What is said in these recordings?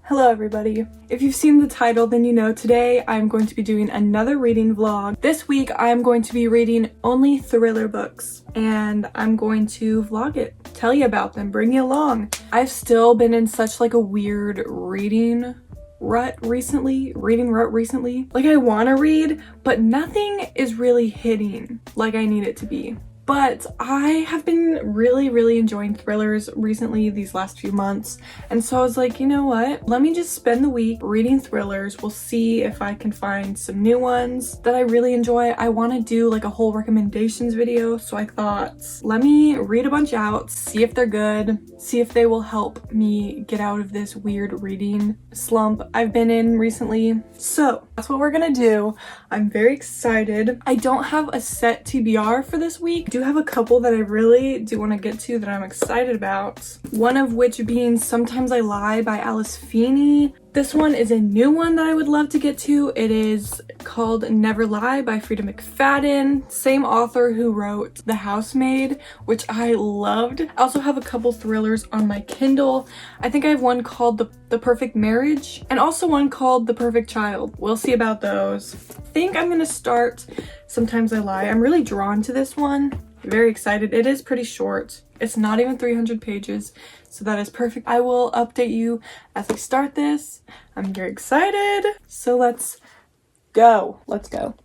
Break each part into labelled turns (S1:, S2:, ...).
S1: Hello everybody. If you've seen the title, then you know today I'm going to be doing another reading vlog. This week I'm going to be reading only thriller books and I'm going to vlog it, tell you about them, bring you along. I've still been in such like a weird reading rut recently. Like I want to read, but nothing is really hitting like I need it to be. But I have been really enjoying thrillers recently these last few months. And so I was like, you know what? Let me just spend the week reading thrillers. We'll see if I can find some new ones that I really enjoy. I want to do like a whole recommendations video. So I thought, let me read a bunch out, see if they're good, see if they will help me get out of this weird reading slump I've been in recently. So that's what we're gonna do. I'm very excited. I don't have a set TBR for this week. I do have a couple that I really do want to get to that I'm excited about. One of which being Sometimes I Lie by Alice Feeney. This one is a new one that I would love to get to. It is called Never Lie by Frida McFadden, same author who wrote The Housemaid, which I loved. I also have a couple thrillers on my Kindle. I think I have one called The Perfect Marriage and also one called The Perfect Child. We'll see about those. I think I'm gonna start Sometimes I Lie. I'm really drawn to this one. Very excited. It is pretty short. It's not even 300 pages, so that is perfect. I will update you as I start this. I'm very excited. So let's go. Let's go.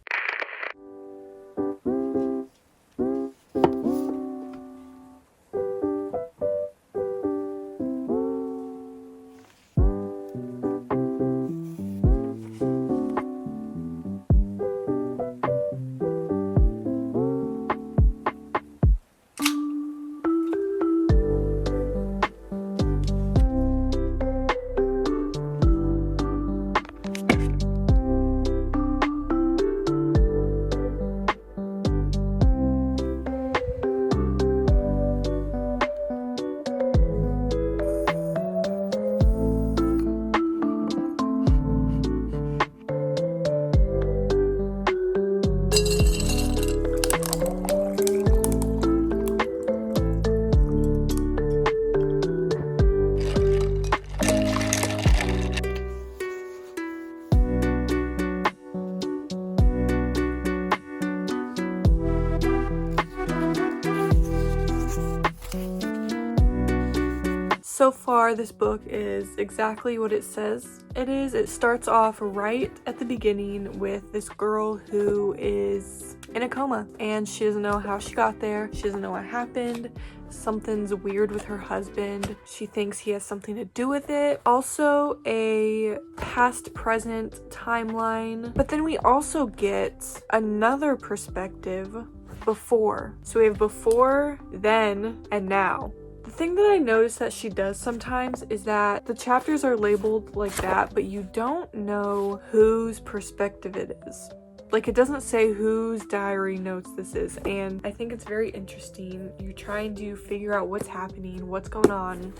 S1: So far, this book is exactly what it says it is. It starts off right at the beginning with this girl who is in a coma and she doesn't know how she got there. She doesn't know what happened. Something's weird with her husband. She thinks he has something to do with it. Also a past-present timeline. But then we also get another perspective before. So we have before, then, and now. The thing that I notice that she does sometimes is that the chapters are labeled like that, but you don't know whose perspective it is. Like, it doesn't say whose diary notes this is, and I think it's very interesting. You're trying to figure out what's happening, what's going on.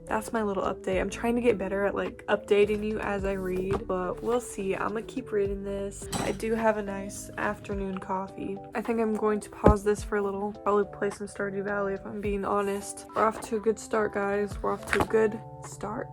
S1: That's my little update. I'm trying to get better at like updating you as I read, but we'll see. I'm gonna keep reading this. I do have a nice afternoon coffee. I think I'm going to pause this for a little. Probably play some Stardew Valley if I'm being honest. We're off to a good start, guys. We're off to a good start.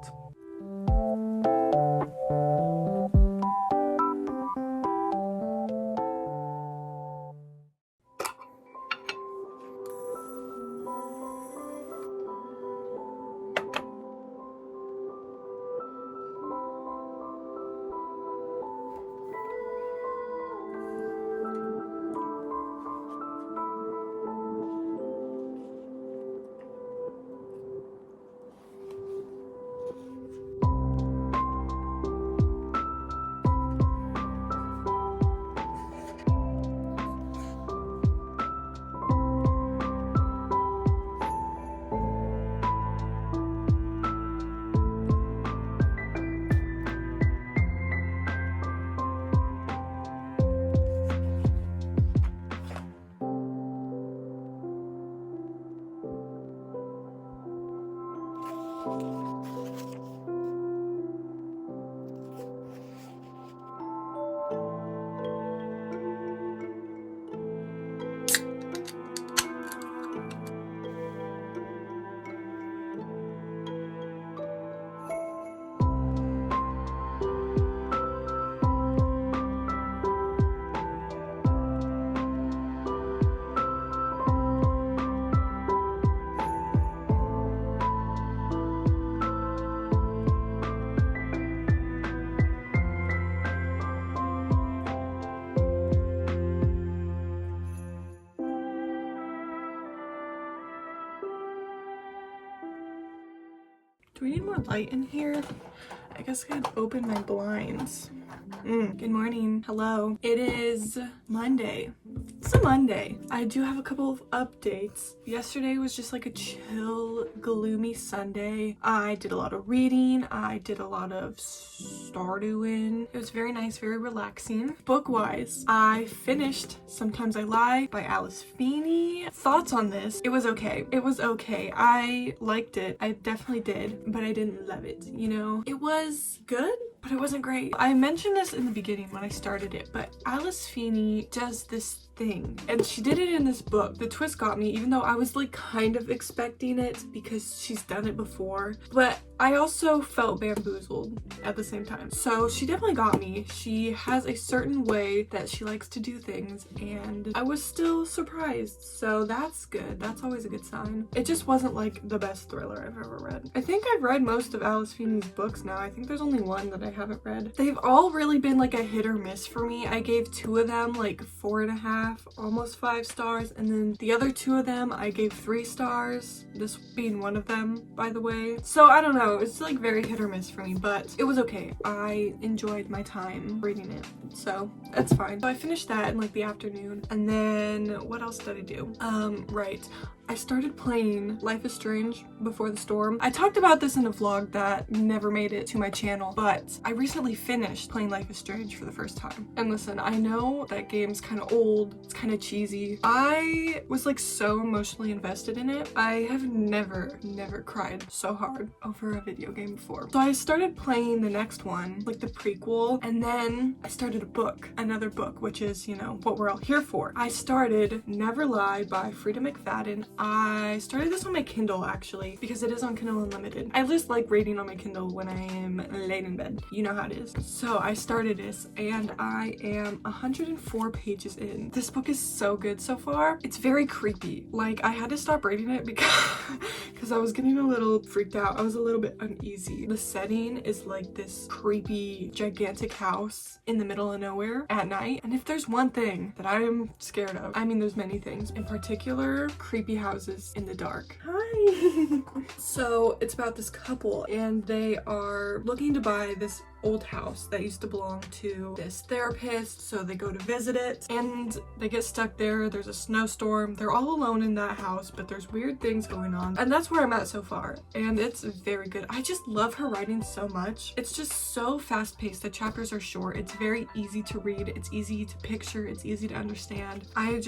S1: need more light in here. I guess I gotta open my blinds. Good morning. Hello. It is Monday. It's a Monday. I do have a couple of updates. Yesterday was just like a chill, gloomy Sunday. I did a lot of reading. I did a lot of Stardew. It was very nice, very relaxing. Book-wise, I finished Sometimes I Lie by Alice Feeney. Thoughts on this? It was okay. It was okay. I liked it. I definitely did, but I didn't love it, you know? It was good, but it wasn't great. I mentioned this in the beginning when I started it, but Alice Feeney does this thing, and she did it in this book. The twist got me, even though I was like kind of expecting it because she's done it before, but I also felt bamboozled at the same time. So she definitely got me. She has a certain way that she likes to do things, and I was still surprised, so that's good. That's always a good sign. It just wasn't like the best thriller I've ever read. I think I've read most of Alice Feeney's books now. I think there's only one that I haven't read. They've all really been like a hit or miss for me. I gave 2 of them like 4.5, almost 5 stars, and then the other 2 of them I gave 3 stars, this being one of them, by the way. So I don't know, it's like very hit or miss for me, but it was okay. I enjoyed my time reading it, so that's fine. So I finished that in like the afternoon, and then what else did I do? Right, I started playing Life is Strange Before the Storm. I talked about this in a vlog that never made it to my channel, but I recently finished playing Life is Strange for the first time. And listen, I know that game's kind of old, it's kind of cheesy. I was like so emotionally invested in it. I have never cried so hard over a video game before. So I started playing the next one, like the prequel, and then I started another book, which is, you know, what we're all here for. I started Never Lie by Frida McFadden. I started this on my Kindle actually, because it is on Kindle Unlimited. I just like reading on my Kindle when I am laying in bed. You know how it is. So I started this, and I am 104 pages in. This book is so good so far. It's very creepy. Like, I had to stop reading it because I was getting a little freaked out. I was a little bit uneasy. The setting is like this creepy, gigantic house in the middle of nowhere at night. And if there's one thing that I'm scared of, I mean, there's many things. In particular, creepy houses in the dark. Hi! So it's about this couple, and they are looking to buy this old house that used to belong to this therapist, so they go to visit it and they get stuck there. There's a snowstorm. They're all alone in that house, but there's weird things going on, and that's where I'm at so far, and it's very good. I just love her writing so much. It's just so fast-paced. The chapters are short. It's very easy to read. It's easy to picture. It's easy to understand. I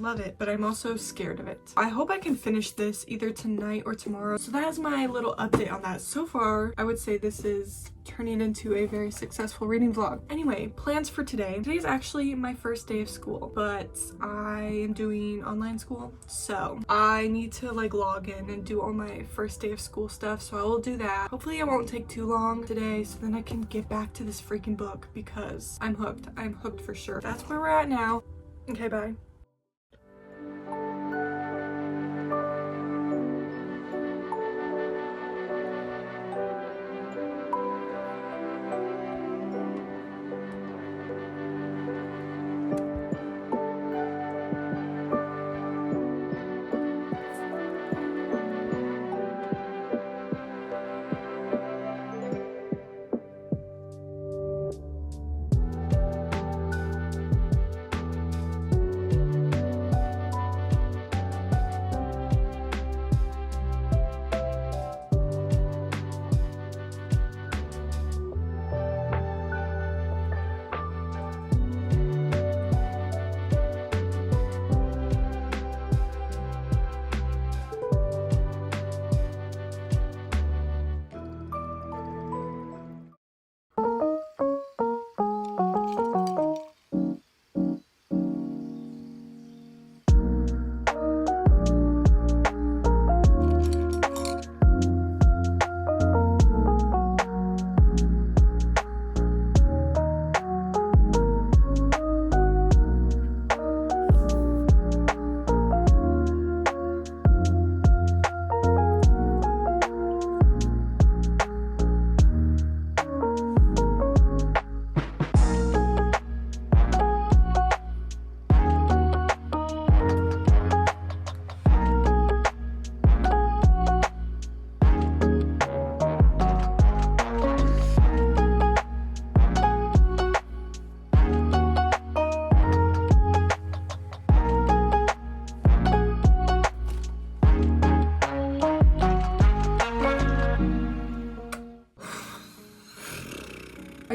S1: love it, but I'm also scared of it. I hope I can finish this either tonight or tomorrow. So that's my little update on that. So far, I would say this is turning into a very successful reading vlog. Anyway, plans for today. Today's actually my first day of school, but I am doing online school, so I need to like log in and do all my first day of school stuff, so I will do that. Hopefully it won't take too long today, so then I can get back to this freaking book because I'm hooked. I'm hooked for sure. That's where we're at now. Okay, bye.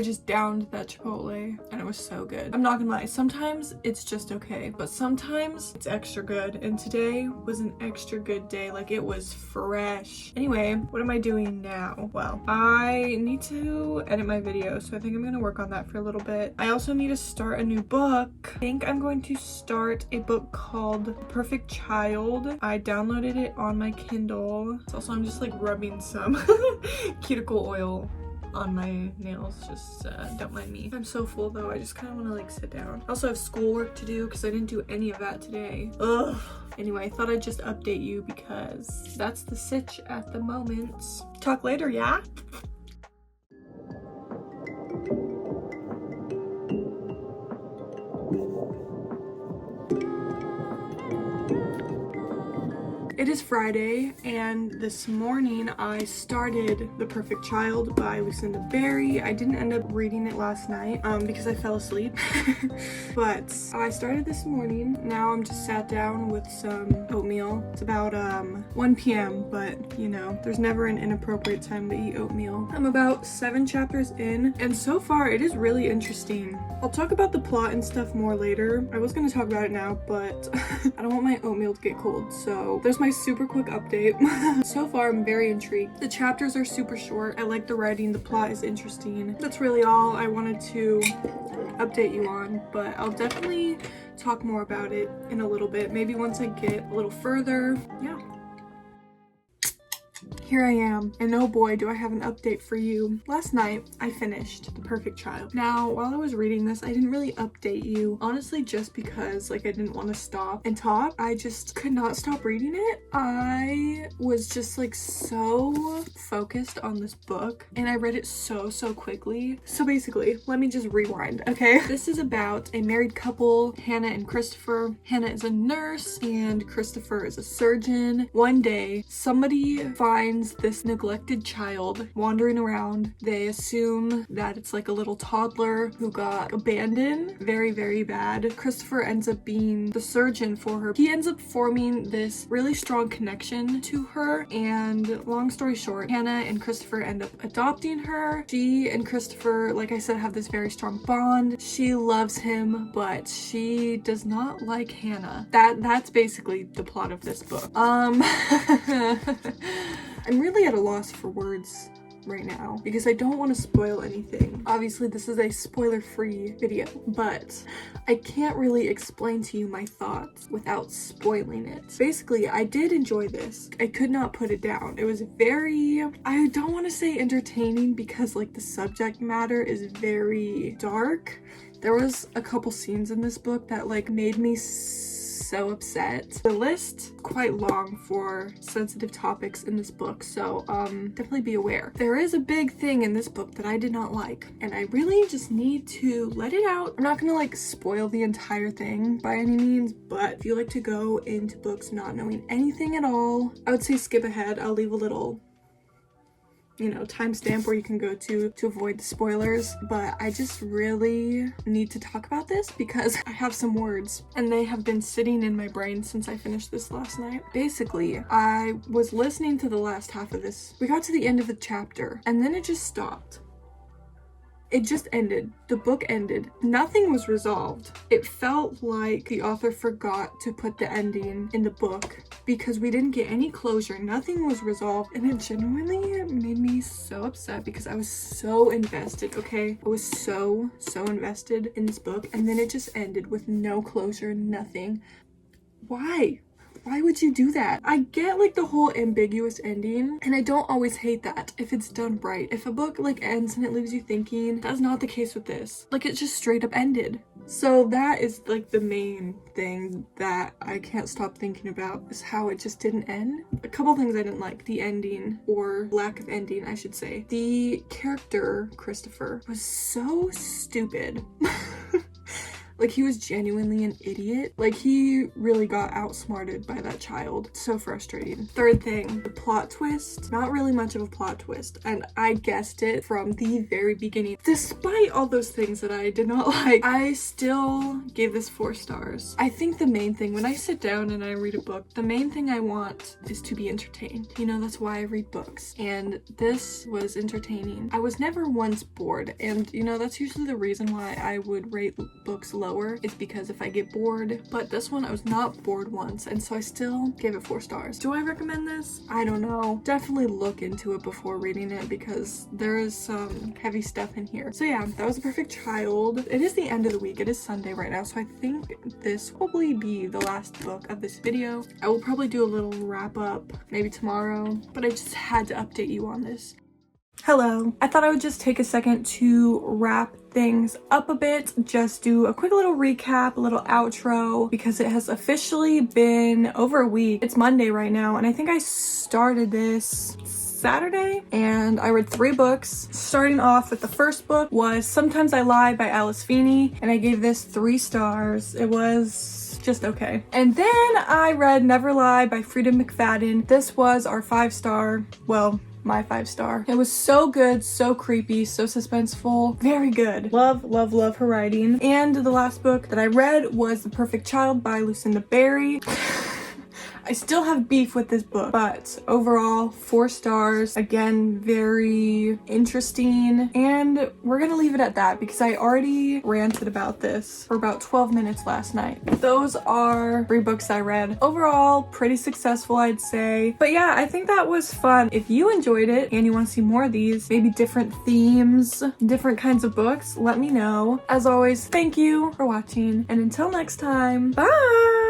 S1: just downed that Chipotle and it was so good. I'm not gonna lie, sometimes it's just okay, but sometimes it's extra good, and today was an extra good day. Like, it was fresh. Anyway, what am I doing now? Well, I need to edit my video, so I think I'm gonna work on that for a little bit. I also need to start a new book. I think I'm going to start a book called Perfect Child. I downloaded it on my Kindle. So also I'm just like rubbing some cuticle oil on my nails, just don't mind me. I'm so full though, I just kind of want to like sit down. I also have schoolwork to do because I didn't do any of that today. Ugh. Anyway, I thought I'd just update you because that's the sitch at the moment. Talk later, yeah? It is Friday, and this morning I started The Perfect Child by Lucinda Berry. I didn't end up reading it last night because I fell asleep. But I started this morning. Now I'm just sat down with some oatmeal. It's about 1 p.m., but you know, there's never an inappropriate time to eat oatmeal. I'm about 7 chapters in, and so far it is really interesting. I'll talk about the plot and stuff more later. I was going to talk about it now, but I don't want my oatmeal to get cold, so there's my super quick update. So far I'm very intrigued. The chapters are super short. I like the writing. The plot is interesting. That's really all I wanted to update you on, but I'll definitely talk more about it in a little bit, maybe once I get a little further. Yeah. Here I am, and oh boy, do I have an update for you. Last night, I finished The Perfect Child. Now, while I was reading this, I didn't really update you, honestly, just because, like, I didn't want to stop and talk. I just could not stop reading it. I was just, like, so focused on this book, and I read it so quickly. So basically, let me just rewind, okay? This is about a married couple, Hannah and Christopher. Hannah is a nurse, and Christopher is a surgeon. One day, somebody finds this neglected child wandering around. They assume that it's like a little toddler who got abandoned very bad. Christopher ends up being the surgeon for her. He ends up forming this really strong connection to her, and long story short, Hannah and Christopher end up adopting her. She and Christopher, like I said, have this very strong bond. She loves him, but she does not like Hannah. That's basically the plot of this book. I'm really at a loss for words right now because I don't want to spoil anything. Obviously, this is a spoiler-free video, but I can't really explain to you my thoughts without spoiling it. Basically, I did enjoy this. I could not put it down. It was very, I don't want to say entertaining because like the subject matter is very dark. There was a couple scenes in this book that like made me so upset. The list quite long for sensitive topics in this book, so definitely be aware. There is a big thing in this book that I did not like, and I really just need to let it out. I'm not gonna like spoil the entire thing by any means, but if you like to go into books not knowing anything at all, I would say skip ahead. I'll leave a little, you know, timestamp where you can go to avoid the spoilers, but I just really need to talk about this because I have some words and they have been sitting in my brain since I finished this last night. Basically, I was listening to the last half of this. We got to the end of the chapter and then it just stopped. It just ended. The book ended. Nothing was resolved. It felt like the author forgot to put the ending in the book because we didn't get any closure. Nothing was resolved, and it genuinely made me so upset because I was so invested, okay? I was so invested in this book, and then it just ended with no closure, nothing. Why? Why would you do that? I get like the whole ambiguous ending, and I don't always hate that if it's done right. If a book like ends and it leaves you thinking, that's not the case with this. Like, it just straight up ended. So that is like the main thing that I can't stop thinking about, is how it just didn't end. A couple things I didn't like. The ending, or lack of ending, I should say. The character, Christopher, was so stupid. Like, he was genuinely an idiot. Like, he really got outsmarted by that child. So frustrating. Third thing, the plot twist. Not really much of a plot twist, and I guessed it from the very beginning. Despite all those things that I did not like, I still gave this 4 stars. I think the main thing, when I sit down and I read a book, the main thing I want is to be entertained. You know, that's why I read books. And this was entertaining. I was never once bored, and you know, that's usually the reason why I would rate books lower. It's because if I get bored, but this one I was not bored once, and so I still gave it 4 stars. Do I recommend this? I don't know. Definitely look into it before reading it because there is some heavy stuff in here. So yeah, that was A Perfect Child. It is the end of the week. It is Sunday right now, so I think this will probably be the last book of this video. I will probably do a little wrap up maybe tomorrow, but I just had to update you on this. Hello. I thought I would just take a second to wrap things up a bit, just do a quick little recap, a little outro, because it has officially been over a week. It's Monday right now, and I think I started this Saturday, and I read 3 books. Starting off with the first book was Sometimes I Lie by Alice Feeney, and I gave this 3 stars. It was just okay. And then I read Never Lie by Frida McFadden. This was our 5-star, well, my 5-star. It was so good, so creepy, so suspenseful, very good. Love, love, love her writing. And the last book that I read was The Perfect Child by Lucinda Berry. I still have beef with this book, but overall 4 stars. Again, very interesting, and we're gonna leave it at that because I already ranted about this for about 12 minutes last night. Those are 3 books I read. Overall, pretty successful, I'd say. But yeah, I think that was fun. If you enjoyed it and you want to see more of these, maybe different themes, different kinds of books, let me know. As always, thank you for watching, and until next time, bye!